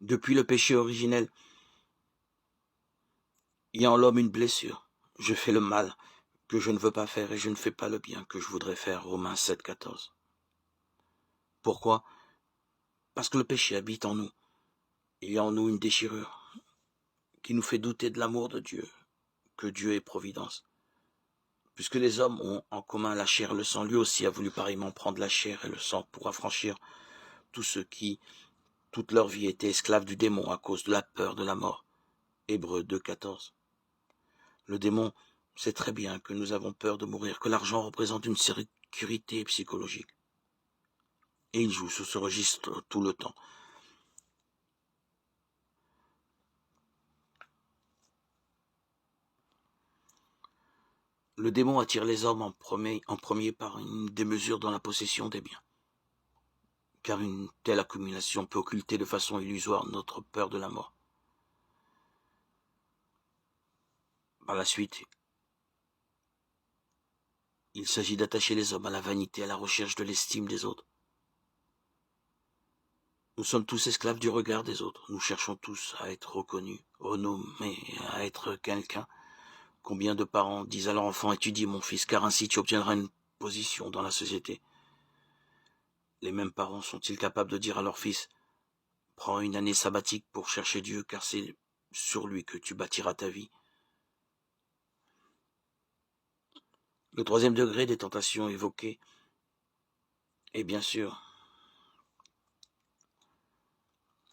Depuis le péché originel, il y a en l'homme une blessure. Je fais le mal que je ne veux pas faire et je ne fais pas le bien que je voudrais faire. Romains 7, 14. Pourquoi? Parce que le péché habite en nous. Il y a en nous une déchirure qui nous fait douter de l'amour de Dieu, que Dieu est providence. Puisque les hommes ont en commun la chair et le sang, lui aussi a voulu pareillement prendre la chair et le sang pour affranchir tous ceux qui, toute leur vie, étaient esclaves du démon à cause de la peur de la mort. Hébreux 2, 14. Le démon sait très bien que nous avons peur de mourir, que l'argent représente une sécurité psychologique. Et il joue sur ce registre tout le temps. Le démon attire les hommes en premier par une démesure dans la possession des biens. Car une telle accumulation peut occulter de façon illusoire notre peur de la mort. Par la suite, il s'agit d'attacher les hommes à la vanité, à la recherche de l'estime des autres. Nous sommes tous esclaves du regard des autres. Nous cherchons tous à être reconnus, renommés, à être quelqu'un. Combien de parents disent à leur enfant « Étudie mon fils, car ainsi tu obtiendras une position dans la société ». Les mêmes parents sont-ils capables de dire à leur fils « Prends une année sabbatique pour chercher Dieu, car c'est sur lui que tu bâtiras ta vie ». Le troisième degré des tentations évoquées est bien sûr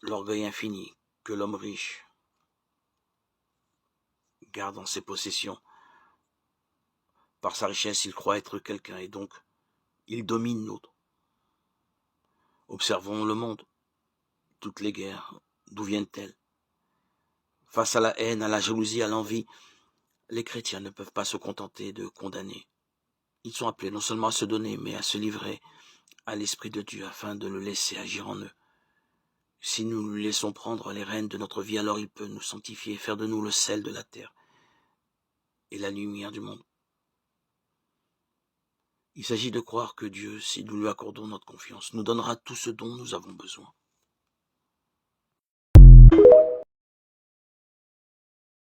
l'orgueil infini que l'homme riche garde en ses possessions. Par sa richesse, il croit être quelqu'un et donc il domine l'autre. Observons le monde. Toutes les guerres, d'où viennent-elles? Face à la haine, à la jalousie, à l'envie, les chrétiens ne peuvent pas se contenter de condamner. Ils sont appelés non seulement à se donner, mais à se livrer à l'Esprit de Dieu afin de le laisser agir en eux. Si nous lui laissons prendre les rênes de notre vie, alors il peut nous sanctifier, faire de nous le sel de la terre et la lumière du monde. Il s'agit de croire que Dieu, si nous lui accordons notre confiance, nous donnera tout ce dont nous avons besoin.